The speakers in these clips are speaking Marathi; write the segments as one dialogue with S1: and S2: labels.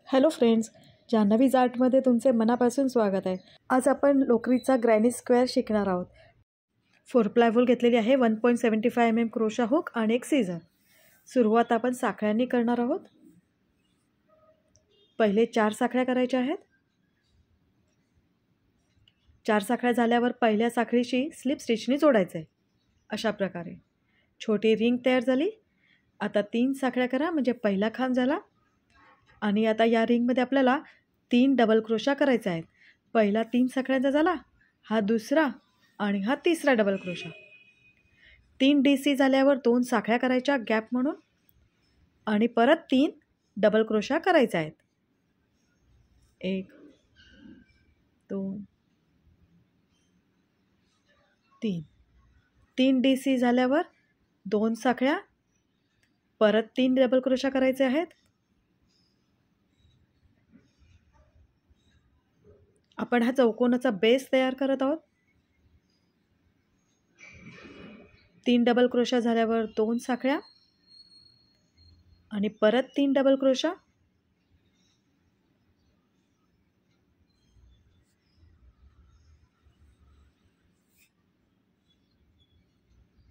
S1: हॅलो फ्रेंड्स, जान्हवीज आर्टमध्ये तुमचे मनापासून स्वागत आहे. आज आपण लोकरीचा ग्रॅनी स्क्वेअर शिकणार आहोत. 4 प्लायवूल घेतलेली आहे, 1.75 mm क्रोशा हुक आणि एक सीझर. सुरुवात आपण साखळ्यांनी करणार आहोत. पहिले 4 साखळ्या करायच्या आहेत. 4 साखळ्या झाल्यावर पहिल्या साखळीशी स्लिप स्टिचने जोडायचं आहे. अशा प्रकारे छोटी रिंग तयार झाली. आता 3 साखळ्या करा म्हणजे पहिला खांब झाला. आणि आता या रिंगमध्ये आपल्याला 3 डबल क्रोशा करायचा आहेत. पहिला 3 साखळ्यांचा झाला, हा दुसरा आणि हा तिसरा डबल क्रोशा. 3 DC झाल्यावर 2 साखळ्या करायच्या गॅप म्हणून आणि परत 3 डबल क्रोशा करायच्या आहेत. 1 2 3. 3 DC झाल्यावर 2 साखळ्या, परत 3 डबल क्रोशा करायचे आहेत. आपण हा चौकोनाचा बेस तयार करत आहोत. 3 डबल क्रोशा झाल्यावर 2 साखळ्या आणि परत 3 डबल क्रोशा.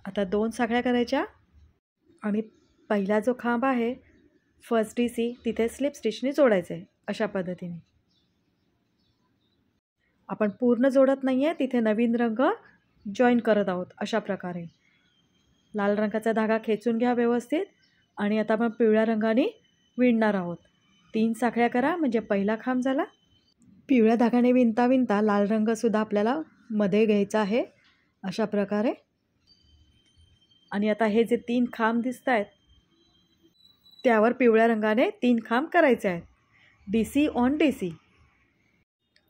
S1: आता 2 साखळ्या करायच्या आणि पहिला जो खांब आहे फर्स्ट DC तिथे स्लिप स्टिचने जोडायचं आहे. अशा पद्धतीने आपण पूर्ण जोडत नाही आहे, तिथे नवीन रंग जॉईन करत आहोत. अशा प्रकारे लाल रंगाचा धागा खेचून घ्या व्यवस्थित आणि आता आपण पिवळ्या रंगाने विणणार आहोत. 3 साखळ्या करा म्हणजे पहिला खांब झाला. पिवळ्या धागाने विणता विणता लाल रंगसुद्धा आपल्याला मध्ये घ्यायचा आहे. अशा प्रकारे आणि आता हे जे 3 खांब दिसत आहेत त्यावर पिवळ्या रंगाने 3 खांब करायचे आहेत. DC on DC.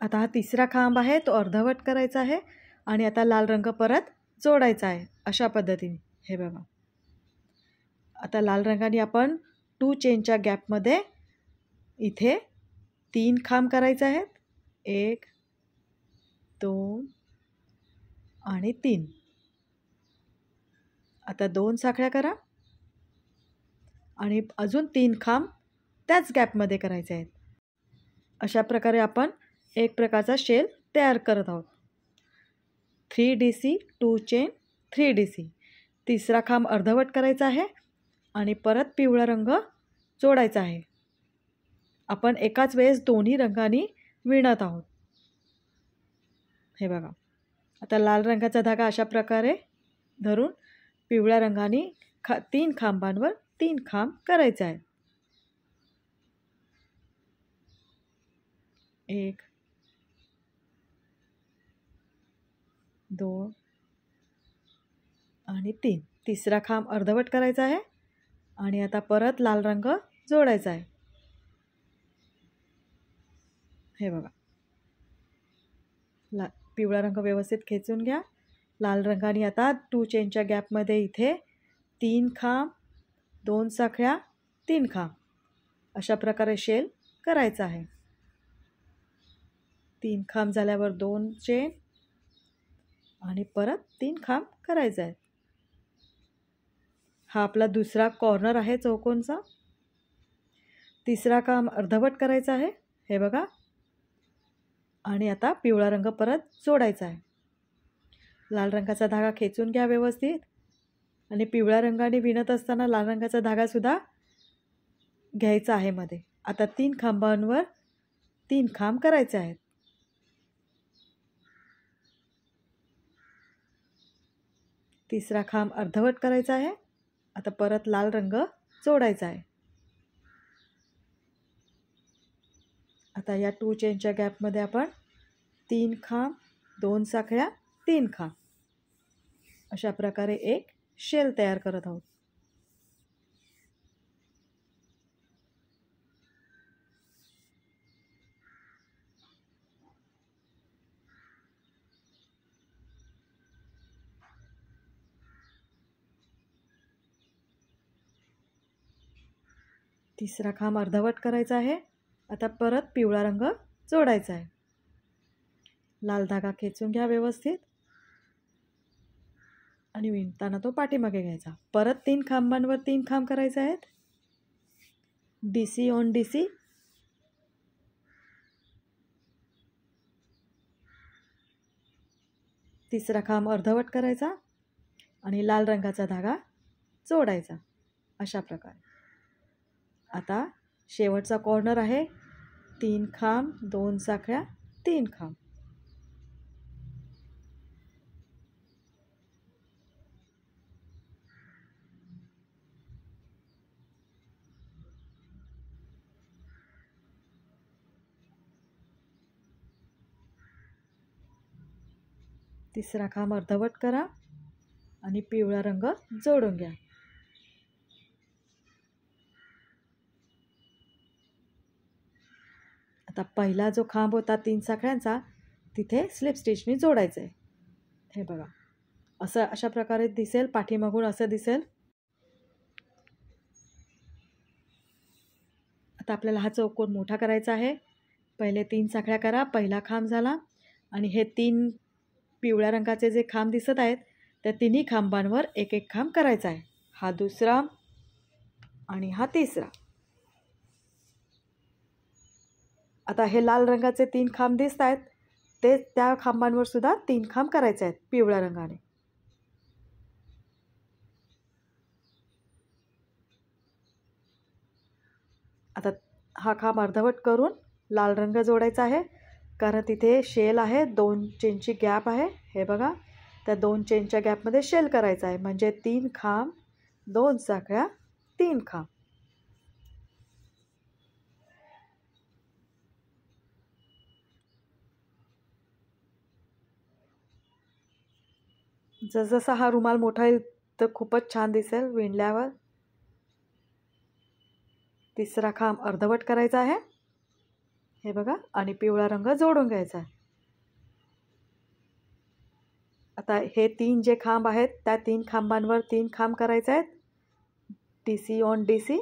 S1: आता हा तिसरा खांब आहे तो अर्धवट करायचा आहे आणि आता लाल रंग परत जोडायचा आहे. अशा पद्धतीने हे बघा. आता लाल रंगाने आपण 2 चेनच्या गॅपमध्ये इथे 3 खांब करायचे आहेत. 1 2 आणि 3. आता 2 साखळ्या करा आणि अजून 3 खांब त्याच गॅपमध्ये करायचे आहेत. अशा प्रकारे आपण एक प्रकारचा शेल तयार करत आहोत. 3 DC 2 चेन 3 DC. तिसरा खांब अर्धवट करायचा आहे आणि परत पिवळा रंग जोडायचा आहे. आपण एकाच वेळेस दोन्ही रंगांनी विणत आहोत. हे बघा. आता लाल रंगाचा धागा अशा प्रकारे धरून पिवळ्या रंगाने 3 खांबांवर 3 खांब करायचे आहेत. 1 2 आणि 3. तिसरा खांब अर्धवट करायचा आहे आणि आता परत लाल रंग जोडायचा आहे. हे बघा. पिवळा रंग व्यवस्थित खेचून घ्या. लाल रंगाने आता 2 चेनच्या गॅपमध्ये इथे 3 खांब 2 साखळ्या 3 खांब अशा प्रकारे शेल करायचा आहे. 3 खांब झाल्यावर 2 चेन आणि परत 3 खांब करायचे आहेत. हा आपला दुसरा कॉर्नर आहे चौकोनचा. तिसरा खांब अर्धवट करायचा आहे. हे बघा. आणि आता पिवळा रंग परत जोडायचा आहे. लाल रंगाचा धागा खेचून घ्या व्यवस्थित आणि पिवळ्या रंगाने विणत असताना लाल रंगाचा धागासुद्धा घ्यायचा आहे मध्ये. आता 3 खांबांवर 3 खांब करायचे आहेत. तिसरा खांब अर्धवट करायचा आहे. आता परत लाल रंग जोडायचा आहे. आता या 2 चेनच्या गॅपमध्ये आपण 3 खांब 2 साखळ्या 3 खांब अशा प्रकारे एक शेल तयार करत आहोत. तिसरा खांब अर्धवट करायचा आहे. आता परत पिवळा रंग जोडायचा आहे. लाल धागा खेचून घ्या व्यवस्थित आणि विणताना तो पाठीमागे घ्यायचा. परत 3 खांबांवर 3 खांब करायचे आहेत. DC on DC. तिसरा खांब अर्धवट करायचा आणि लाल रंगाचा धागा जोडायचा अशा प्रकारे. आता शेवटचा कॉर्नर आहे. 3 खांब, 2 साखळ्या, 3 खांब. तिसरा खांब अर्धवट करा आणि पिवळा रंग जोडून घ्या. आता पहिला जो खांब होता 3 साखळ्यांचा तिथे स्लिप स्टिचनी जोडायचं आहे. हे बघा असं अशा प्रकारे दिसेल, पाठीमागून असं दिसेल. आता आपल्याला हा चौकोन मोठा करायचा आहे. पहिले 3 साखळ्या करा. पहिला खांब झाला आणि हे 3 पिवळ्या रंगाचे जे खांब दिसत आहेत त्या तिन्ही खांबांवर एक एक खांब करायचा आहे. हा दुसरा आणि हा तिसरा. आता हे लाल रंगाचे 3 खांब दिसत आहेत ते त्या खांबांवर सुद्धा 3 खांब करायचे आहेत पिवळ्या रंगाने. आता हा खांब अर्धवट करून लाल रंग जोडायचा आहे कारण तिथे शेल आहे. 2 चेनची गॅप आहे. हे बघा त्या 2 चेनच्या गॅपमध्ये शेल करायचा आहे. म्हणजे 3 खांब, 2 साखळ्या, 3 खांब. जसजसा हा रुमाल मोठा होईल तर खूपच छान दिसेल विणल्यावर. तिसरा खांब अर्धवट करायचा आहे. हे बघा आणि पिवळा रंग जोडून घ्यायचा आहे. आता हे 3 जे खांब आहेत त्या 3 खांबांवर 3 खांब करायचे आहेत. DC on DC.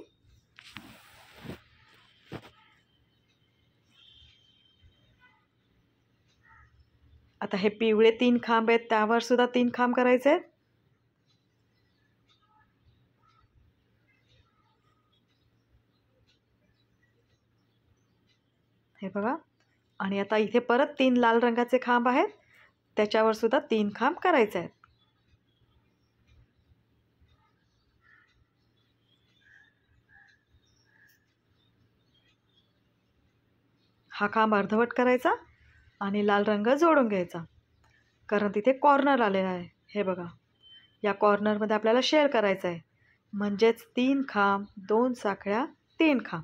S1: आता हे पिवळे 3 खांब आहेत त्यावर सुद्धा 3 खांब करायचे आहेत. हे बघा आणि आता इथे परत 3 लाल रंगाचे खांब आहेत त्याच्यावर सुद्धा 3 खांब करायचे आहेत. हा खांब अर्धवट करायचा आणि लाल रंग जोडून घ्यायचा कारण तिथे कॉर्नर आलेला आहे. हे बघा या कॉर्नरमध्ये आपल्याला शेअर करायचं आहे. म्हणजेच 3 खांब, 2 साखळ्या, 3 खांब.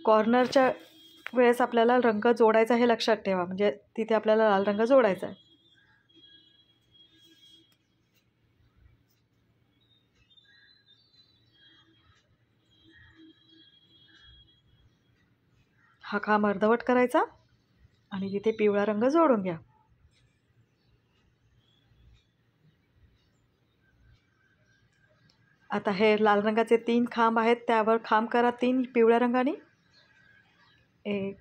S1: कॉर्नरच्या वेळेस आपल्याला रंग जोडायचा हे लक्षात ठेवा. म्हणजे तिथे आपल्याला लाल रंग जोडायचा आहे. हा खांब अर्धवट करायचा आणि तिथे पिवळा रंग जोडून घ्या. आता हे लाल रंगाचे 3 खांब आहेत त्यावर खांब करा 3 पिवळ्या रंगाने. 1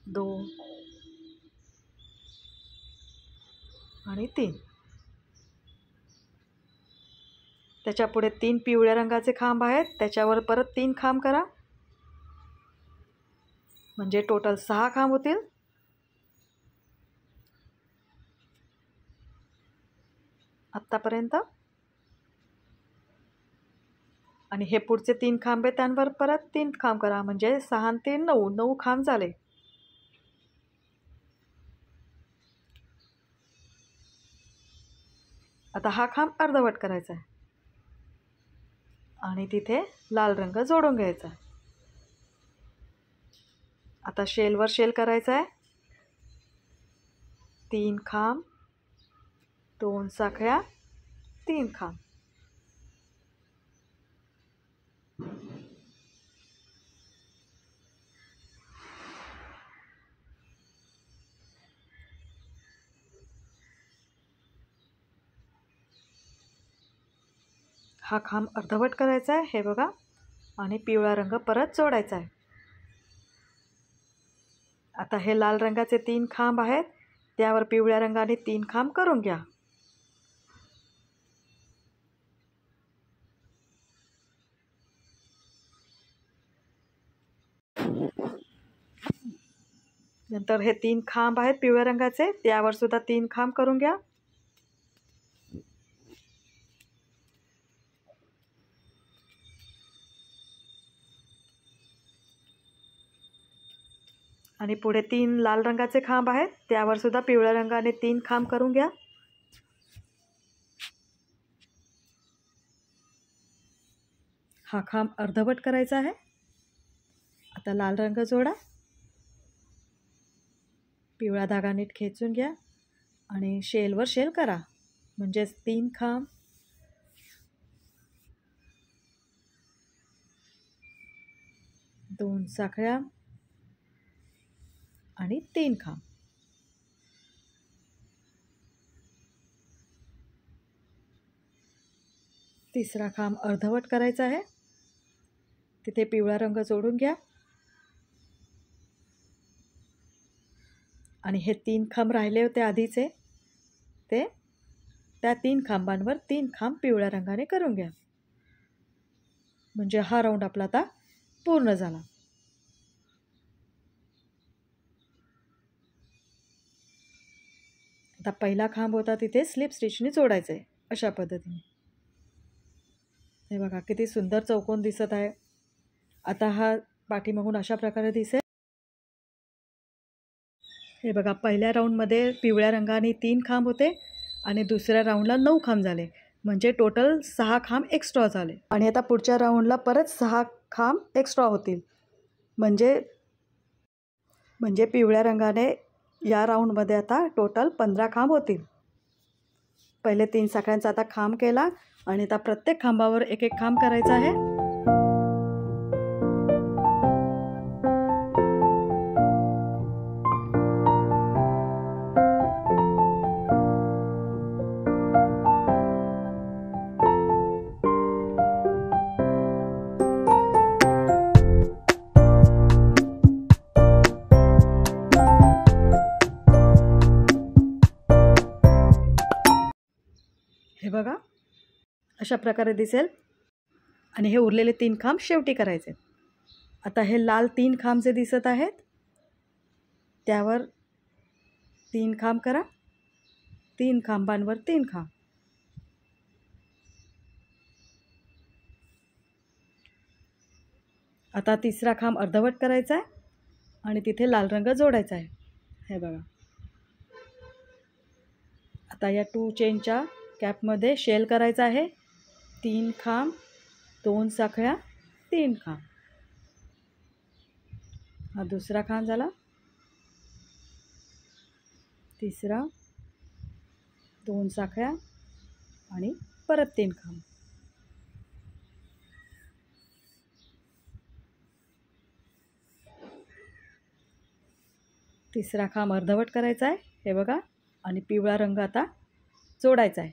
S1: 2 आणि 3. त्याच्या पुढे 3 पिवळ्या रंगाचे खांब आहेत त्याच्यावर परत 3 खांब करा. म्हणजे टोटल 6 खांब होतील. आत्तापर्यंत. आणि हे पुढचे 3 खांब आहेत त्यांवर परत 3 खांब करा. म्हणजे 6 आणि 3 9. 9 खांब झाले. आता हा खांब अर्धवट करायचा आहे आणि तिथे लाल रंग जोडून घ्यायचा आहे. आता शेलवर शेल करायचा आहे. 3 खांब, 2 साखळ्या, 3 खांब. हा खांब अर्धवट करायचा आहे. हे बघा आणि पिवळा रंग परत जोडायचा आहे. आता हे लाल रंगाचे 3 खांब आहेत त्यावर पिवळ्या रंगाने 3 खांब करून घ्या. नंतर हे 3 खांब आहेत पिवळ्या रंगाचे, त्यावर सुद्धा 3 खांब करून घ्या. आणि पुढे 3 लाल रंगाचे खांब आहेत, त्यावर सुद्धा पिवळ्या रंगाने 3 खांब करून घ्या. हा खांब अर्धवट करायचा आहे. आता लाल रंग जोडा. पिवळा धागा नीट खेचून घ्या आणि शेलवर शेल करा. म्हणजेच 3 खांब, 2 साखळ्या आणि 3 खांब. तिसरा खांब अर्धवट करायचा आहे. तिथे पिवळा रंग जोडून घ्या आणि हे 3 खांब राहिले होते आधीचे, ते त्या 3 खांबांवर 3 खांब पिवळ्या रंगाने करून घ्या. म्हणजे हा राऊंड आपला आता पूर्ण झाला. आता पहिला खांब होता तिथे स्लिप स्टिचने जोडायचं आहे अशा पद्धतीने. हे बघा किती सुंदर चौकोन दिसत आहे. आता हा पाठीमागून अशा प्रकारे दिसेल. हे बघा पहिल्या राऊंडमध्ये पिवळ्या रंगाने 3 खांब होते आणि दुसऱ्या राऊंडला 9 खांब झाले. म्हणजे टोटल 6 खांब एक्स्ट्रा झाले. आणि आता पुढच्या राऊंडला परत 6 खांब एक्स्ट्रा होतील. म्हणजे पिवळ्या रंगाने या राऊंडमध्ये आता टोटल 15 खांब होतील. पहिले 3 साखळ्यांचा आता खांब केला आणि आता प्रत्येक खांबावर एक एक खांब करायचा आहे. हे बघा अशा प्रकारे दिसेल. आणि हे उरलेले 3 खांब शेवटी करायचे. आता हे लाल 3 खांब जे दिसत आहेत त्यावर 3 खांब करा. 3 खांबांवर 3 खांब. आता तिसरा खांब अर्धवट करायचा आहे आणि तिथे लाल रंग जोडायचा आहे. हे बघा आता या 2 चेनच्या कॅपमध्ये शेल करायचा आहे. 3 खांब, 2 साखळ्या, 3 खांब. हा दुसरा खांब झाला. तिसरा, 2 साखळ्या आणि परत 3 खांब. तिसरा खांब अर्धवट करायचा आहे. हे बघा आणि पिवळा रंग आता जोडायचा आहे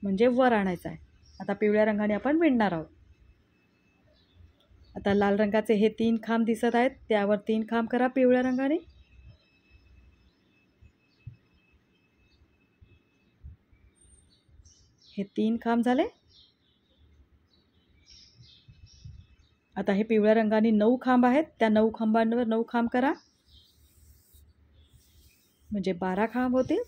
S1: म्हणजे वर आणायचा आहे. आता पिवळ्या रंगाने आपण विणणार आहोत. आता लाल रंगाचे हे 3 खांब दिसत आहेत त्यावर 3 खांब करा पिवळ्या रंगाने. हे 3 खांब झाले. आता हे पिवळ्या रंगाने 9 खांब आहेत, त्या 9 खांबांवर 9 खांब करा म्हणजे 12 खांब होतील.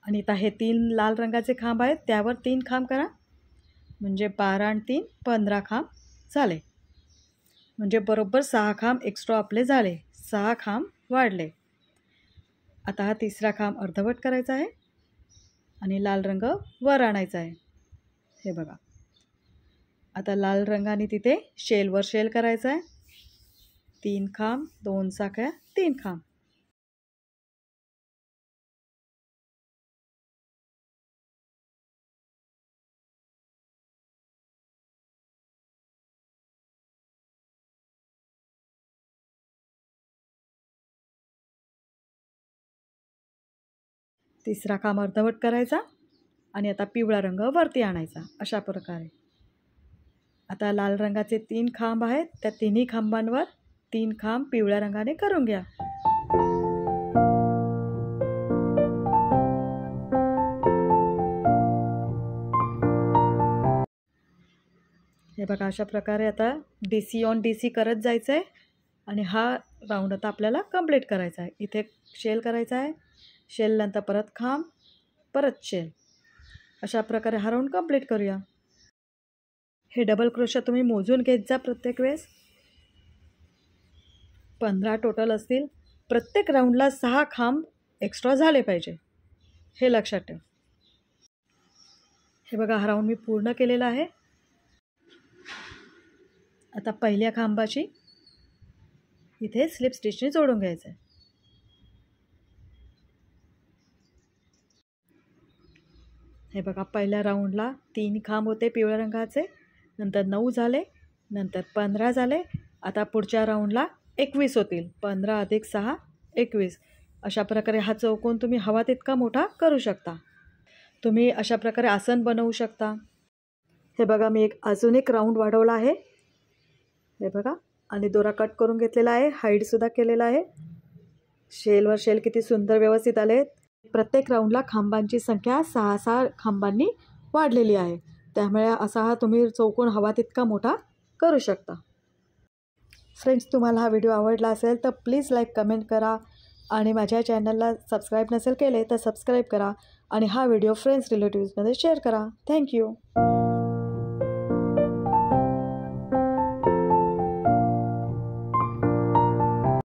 S1: आणि आता हे 3 लाल रंगाचे खांब आहेत त्यावर 3 खांब करा म्हणजे 12 आणि 3 15 खांब झाले. म्हणजे बरोबर 6 खांब एक्स्ट्रा आपले झाले. 6 खांब वाढले. आता हा तिसरा खांब अर्धवट करायचा आहे आणि लाल रंग वर आणायचा आहे. हे बघा आता लाल रंगाने तिथे शेलवर शेल करायचा आहे. 3 खांब, 2 साखळ्या, 3 खांब. तिसरा खांब अर्धवट करायचा आणि आता पिवळा रंग वरती आणायचा अशा प्रकारे. आता लाल रंगाचे 3 खांब आहेत, त्या तिन्ही खांबांवर 3 खांब पिवळ्या रंगाने करून घ्या. हे बघा अशा प्रकारे आता DC ऑन DC करत जायचं आहे आणि हा राऊंड आता आपल्याला कंप्लीट करायचा आहे. इथे शेल करायचा आहे, शेलनंतर परत खांब, परत शेल, अशा प्रकारे हा राऊंड कंप्लीट करूया. हे डबल क्रोशा तुम्ही मोजून घेत जा प्रत्येक वेळेस. 15 टोटल असतील. प्रत्येक राऊंडला 6 खांब एक्स्ट्रा झाले पाहिजे, हे लक्षात ठेव. हे बघा हा राऊंड मी पूर्ण केलेला आहे. आता पहिल्या खांबाची इथे स्लिप स्टिचने जोडून घ्यायचं आहे. हे बघा पहिल्या राऊंडला 3 खांब होते पिवळ्या रंगाचे, नंतर 9 झाले, नंतर 15 झाले. आता पुढच्या राऊंडला 21 होतील. 15 अधिक 6 21. अशा प्रकारे हा चौकोन तुम्ही हवा तितका मोठा करू शकता. तुम्ही अशा प्रकारे आसन बनवू शकता. हे बघा मी अजून एक राऊंड वाढवला आहे. हे बघा आणि दोरा कट करून घेतलेला आहे, हाईटसुद्धा केलेला आहे. शेलवर शेल किती सुंदर व्यवस्थित आले. प्रत्येक राऊंडला खांबांची संख्या 6-6 खांबांनी वाढलेली आहे. त्यामुळे असा हा तुम्ही चौकोन हवा तितका मोठा करू शकता. फ्रेंड्स, तुम्हाला हा व्हिडिओ आवडला असेल तर प्लीज लाईक कमेंट करा आणि माझ्या चॅनलला सबस्क्राईब नसेल केले तर सबस्क्राईब करा आणि हा व्हिडिओ फ्रेंड्स रिलेटिव्समध्ये शेअर करा. थँक्यू.